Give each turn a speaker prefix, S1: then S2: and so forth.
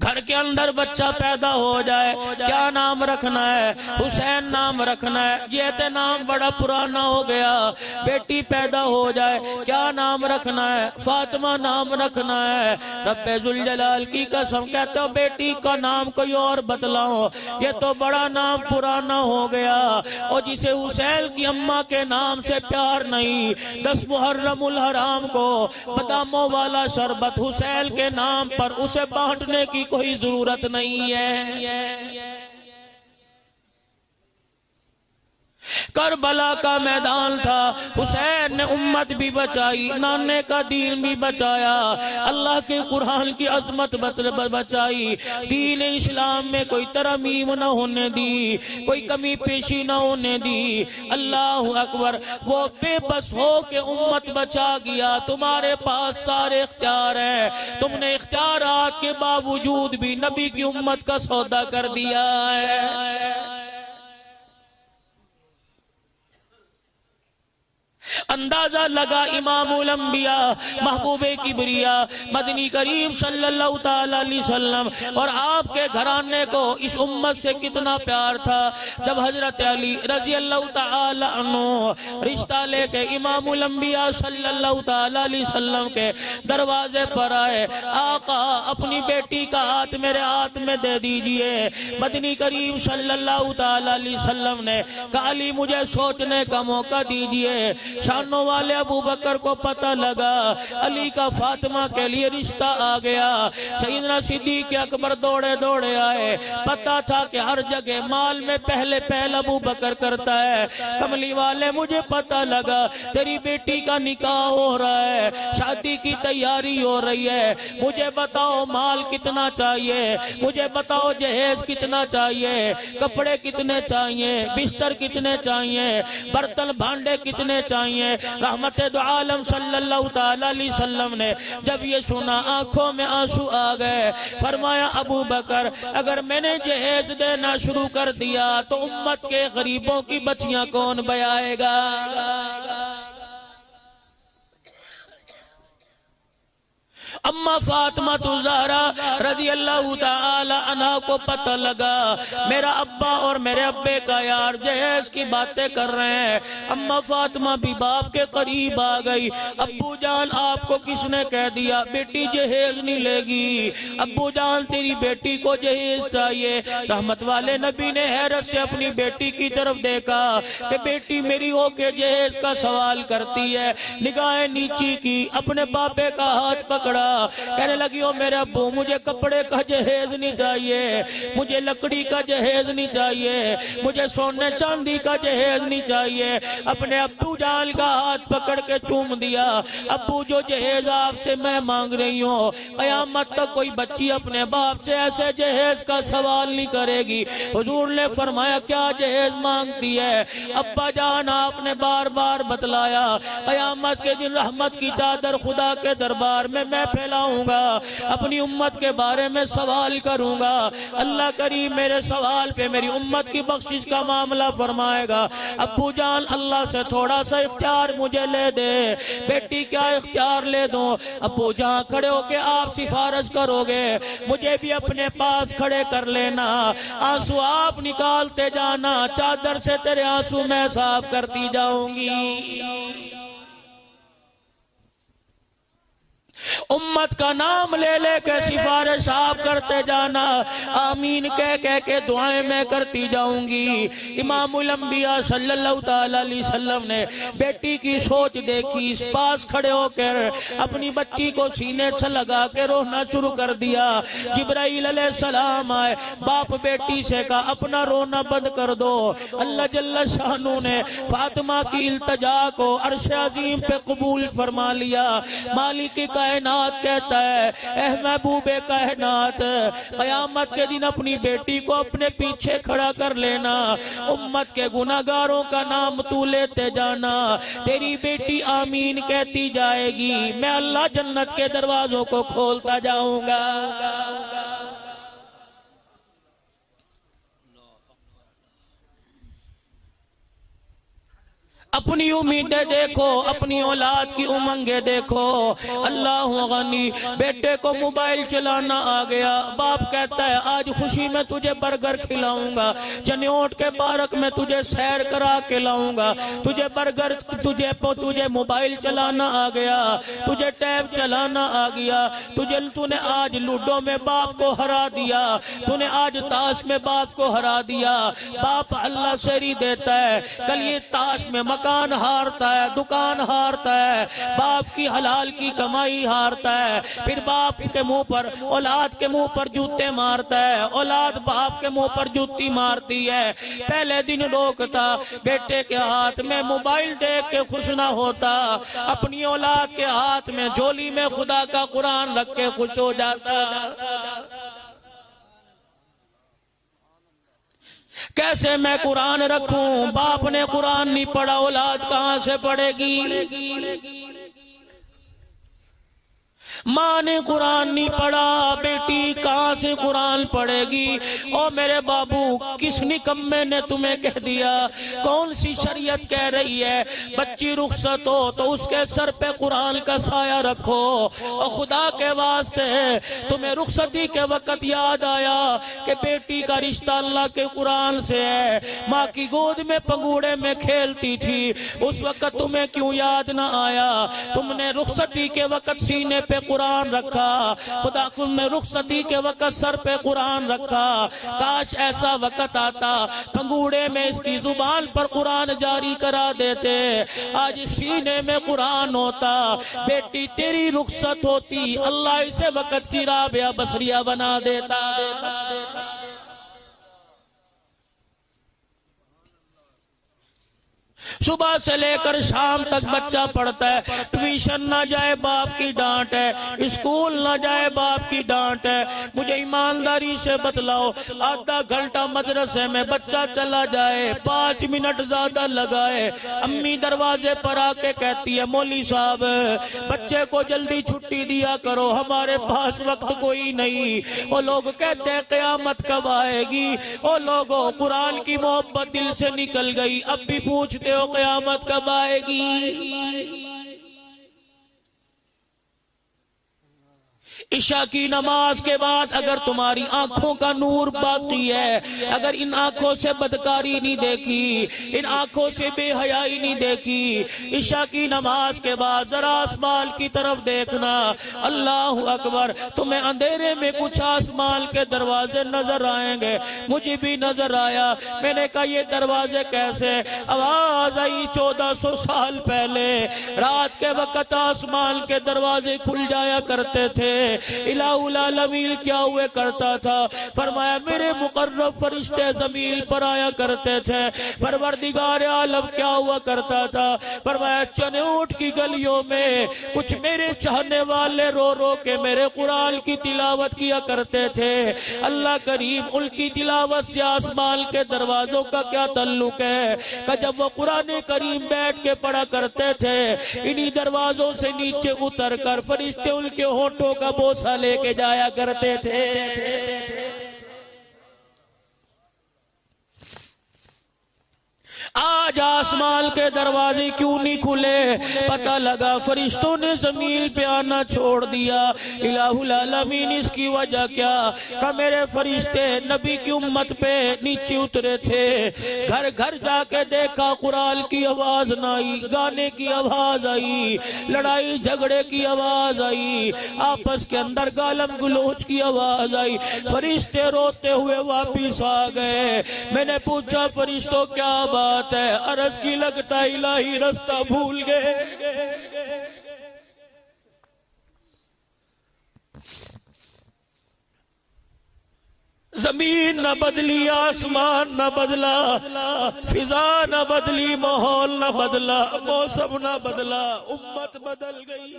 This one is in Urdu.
S1: گھر کے اندر بچہ پیدا ہو جائے کیا نام رکھنا ہے؟ حسین نام رکھنا ہے۔ یہ تو نام بڑا پرانا ہو گیا۔ بیٹی پیدا ہو جائے کیا نام رکھنا ہے؟ فاطمہ نام رکھنا ہے۔ رب ذوالجلال کی قسم کہتے ہو بیٹی کا نام کوئی اور بتلاؤ، یہ تو بڑا نام پرانا ہو گیا۔ اور جسے حسین کی اماں کے نام سے پیار نہیں، 10 محرم الحرام کو باداموں والا شربت حسین کے نام پر اسے بانٹنے کی کوئی ضرورت نہیں ہے۔ کربلا کا میدان تھا، حسین نے امت بھی بچائی، نانے کا دین بھی بچایا، اللہ کے قرآن کی عظمت بچائی، دین اسلام میں کوئی ترمیم نہ ہونے دی، کوئی کمی پیشی نہ ہونے دی۔ اللہ اکبر، وہ بے بس ہو کے امت بچا گیا۔ تمہارے پاس سارے اختیار ہیں، تم نے اختیارات کے باوجود بھی نبی کی امت کا سودا کر دیا ہے۔ اندازہ لگا امام الانبیاء محبوب کبریا مدنی کریم صلی اللہ تعالی علیہ وسلم اور آپ کے گھرانے کو اس امت سے کتنا پیار تھا۔ جب حضرت علی رضی اللہ تعالی عنہ رشتہ لے کے امام الانبیاء صلی اللہ تعالی علیہ وسلم کے دروازے پر آئے، آقا اپنی بیٹی کا ہاتھ میرے ہاتھ میں دے دیجئے۔ مدنی کریم صلی اللہ تعالی علیہ وسلم نے کہا علی مجھے سوچنے کا موقع دیجئے۔ شانوں والے ابو بکر کو پتہ لگا علی کا فاطمہ کے لیے رشتہ آ گیا۔ سیدنا صدیق اکبر دوڑے دوڑے آئے، پتہ تھا کہ ہر جگہ مال میں پہلے ابو بکر کرتا ہے۔ کملی والے مجھے پتہ لگا تیری بیٹی کا نکاح ہو رہا ہے، شادی کی تیاری ہو رہی ہے، مجھے بتاؤ مال کتنا چاہیے، مجھے بتاؤ جہیز کتنا چاہیے، کپڑے کتنے چاہیے، بستر کتنے چاہیے، برتن بھانڈے کتنے چاہیے۔ رحمت دو عالم صلی اللہ تعالی علیہ وسلم نے جب یہ سنا آنکھوں میں آنسو آ گئے، فرمایا ابو بکر اگر میں نے جہیز دینا شروع کر دیا تو امت کے غریبوں کی بچیاں کون بیائے گا؟ اما فاطمہ الزہرا رضی اللہ تعالی عنہ کو پتہ لگا میرا ابا اور میرے ابے کا یار جہیز کی باتیں کر رہے ہیں۔ اما فاطمہ بھی باپ کے قریب آ گئی، ابو جان آپ کو کس نے کہہ دیا بیٹی جہیز نہیں لے گی؟ ابو جان تیری بیٹی کو جہیز چاہیے۔ رحمت والے نبی نے حیرت سے اپنی بیٹی کی طرف دیکھا کہ بیٹی میری ہو کے جہیز کا سوال کرتی ہے، نگاہیں نیچی کی، اپنے باپے کا ہاتھ پکڑا، کہنے لگی او میرے ابو مجھے کپڑے کا جہیز نہیں چاہیے، مجھے لکڑی کا جہیز نہیں چاہیے، مجھے سونے چاندی کا جہیز نہیں چاہیے۔ اپنے ابو جان کا ہاتھ پکڑ کے چوم دیا، ابو جو جہیز آپ سے میں مانگ رہی ہوں قیامت تک کوئی بچی اپنے باپ سے ایسے جہیز کا سوال نہیں کرے گی۔ حضور نے فرمایا کیا جہیز مانگتی ہے؟ ابا جان آپ نے بار بار بتلایا قیامت کے دن رحمت کی چادر خدا کے دربار میں پھیلاؤں گا، اپنی امت کے بارے میں سوال کروں گا، اللہ کریم میرے سوال پہ میری امت کی بخشش کا معاملہ فرمائے گا۔ ابو جان اللہ سے تھوڑا سا اختیار مجھے لے دے۔ بیٹی کیا اختیار لے دوں؟ ابو جان کھڑے ہو کے آپ سفارش کرو گے مجھے بھی اپنے پاس کھڑے کر لینا، آنسو آپ نکالتے جانا، چادر سے تیرے آنسو میں صاف کرتی جاؤں گی۔ امت کا نام لے لے کے سفارش آپ کرتے جانا، آمین کہہ کہہ کے دعائیں میں کرتی جاؤں گی۔ امام الانبیاء صلی اللہ تعالی علیہ وسلم نے بیٹی کی سوچ دیکھی، اس پاس کھڑے ہو کر اپنی بچی کو سینے سے لگا کے رونا شروع کر دیا۔ جبرائیل علیہ السلام آئے، باپ بیٹی سے کہا اپنا رونا بند کر دو۔ اللہ جل شانہ نے فاطمہ کی التجا کو عرش عظیم پہ قبول فرما لیا۔ مالک کائنات کہتا ہے اے محبوب کائنات قیامت کے دن اپنی بیٹی کو اپنے پیچھے کھڑا کر لینا، امت کے گناہگاروں کا نام تو لیتے جانا، تیری بیٹی آمین کہتی جائے گی، میں اللہ جنت کے دروازوں کو کھولتا جاؤں گا۔ اپنی امیدیں دیکھو، اپنی اولاد کی امنگیں دیکھو۔ اللہ غنی، بیٹے کو موبائل چلانا آ گیا، باپ کہتا ہے آج خوشی میں تجھے برگر کھلاؤں گا، چنیوٹ کے پارک میں تجھے سیر کرا کے لاؤں گا، تجھے برگر، تجھے موبائل چلانا آ گیا، تجھے ٹیب چلانا آ گیا، تو نے آج لوڈو میں باپ کو ہرا دیا، تو نے آج تاش میں باپ کو ہرا دیا۔ باپ اللہ سری دیتا ہے، کل یہ تاش میں مکان ہارتا ہے، دکان ہارتا ہے، باپ کی حلال کی کمائی ہارتا ہے، پھر باپ کے منہ پر، اولاد کے منہ پر جوتے مارتا ہے، اولاد باپ کے منہ پر جوتی مارتی ہے۔ پہلے دن روکتا، بیٹے کے ہاتھ میں موبائل دیکھ کے خوش نہ ہوتا، اپنی اولاد کے ہاتھ میں جھولی میں خدا کا قرآن رکھ کے خوش ہو جاتا۔ کیسے میں قرآن رکھوں؟ باپ نے قرآن نہیں پڑھا، اولاد کہاں سے پڑھے گی؟ ماں نے قرآن نہیں پڑھا، بیٹی کہاں سے قرآن پڑھے گی؟ او میرے بابو، کس نکمے نے تمہیں کہہ دیا؟ کون سی شریعت کہہ رہی ہے بچی رخصت ہو تو اس کے سر پہ قرآن کا سایہ رکھو؟ اور خدا کے واسطے تمہیں رخصتی کے وقت یاد آیا کہ بیٹی کا رشتہ اللہ کے قرآن سے ہے، ماں کی گود میں پنگوڑے میں کھیلتی تھی، اس وقت تمہیں کیوں یاد نہ آیا؟ تم نے رخصتی کے وقت سینے پہ قرآن رکھا، خدا تم نے رخصتی کے وقت سر پہ قرآن رکھا۔ کاش ایسا وقت آتا پنگوڑے میں اس کی زبان پر قرآن جاری کرا دیتے، آج سینے میں قرآن ہوتا، بیٹی تیری رخصت ہوتی، اللہ اسے وقت کی رابعہ بصریہ بنا دیتا۔ صبح سے لے کر شام تک بچہ پڑھتا ہے، ٹیوشن نہ جائے باپ کی ڈانٹ ہے، اسکول نہ جائے باپ کی ڈانٹ ہے۔ مجھے ایمانداری سے بتلاؤ، آدھا گھنٹہ مدرسے میں بچہ چلا جائے، 5 منٹ زیادہ لگائے، امی دروازے پر آ کے کہتی ہے مولوی صاحب بچے کو جلدی چھٹی دیا کرو، ہمارے پاس وقت کوئی نہیں۔ وہ لوگ کہتے ہیں قیامت کب آئے گی؟ وہ لوگوں، قرآن کی محبت دل سے نکل گئی، اب بھی پوچھتے ہو قیامت کب آئے گی؟ عشاء کی نماز کے بعد اگر تمہاری آنکھوں کا نور باقی ہے، اگر ان آنکھوں سے بدکاری نہیں دیکھی، ان آنکھوں سے بے حیائی نہیں دیکھی، عشاء کی نماز کے بعد ذرا آسمان کی طرف دیکھنا، اللہ اکبر، تمہیں اندھیرے میں کچھ آسمان کے دروازے نظر آئیں گے۔ مجھے بھی نظر آیا، میں نے کہا یہ دروازے کیسے؟ آواز آئی 1400 سال پہلے، رات کے وقت آسمان کے دروازے کھل جایا کرتے تھے۔ الہ العالمین کیا ہوئے کرتا تھا؟ فرمایا میرے مقرب فرشتے زمین پر آیا کرتے تھے۔ پروردگار عالم کیا ہوا کرتا تھا؟ فرمایا چنوٹ کی گلیوں میں کچھ میرے چاہنے والے رو رو کے میرے قرآن کی تلاوت کیا کرتے تھے۔ اللہ کریم، ان کی تلاوت سے آسمان کے دروازوں کا کیا تعلق ہے؟ کہ جب وہ قرآن کریم بیٹھ کے پڑھا کرتے تھے، انہی دروازوں سے نیچے اتر کر فرشتے ان کے ہونٹوں کا بوسہ لے کے جایا کرتے تھے۔ آج آسمان کے دروازے کیوں نہیں کھلے؟ پتہ لگا فرشتوں نے زمین پہ آنا چھوڑ دیا۔ الہ العالمین اس کی وجہ کیا؟ کہ میرے فرشتے نبی کی امت پہ نیچے اترے تھے، گھر گھر جا کے دیکھا قرآن کی آواز نہ آئی، گانے کی آواز آئی، لڑائی جھگڑے کی آواز آئی، آپس کے اندر گالم گلوچ کی آواز آئی، فرشتے روتے ہوئے واپس آ گئے۔ میں نے پوچھا فرشتوں کیا بات ہے؟ عرض کی لگتا الہی رستہ بھول گئے۔ زمین نہ بدلی، آسمان نہ بدلا، فضا نہ بدلی، ماحول نہ بدلا، موسم نہ بدلا، امت بدل گئی۔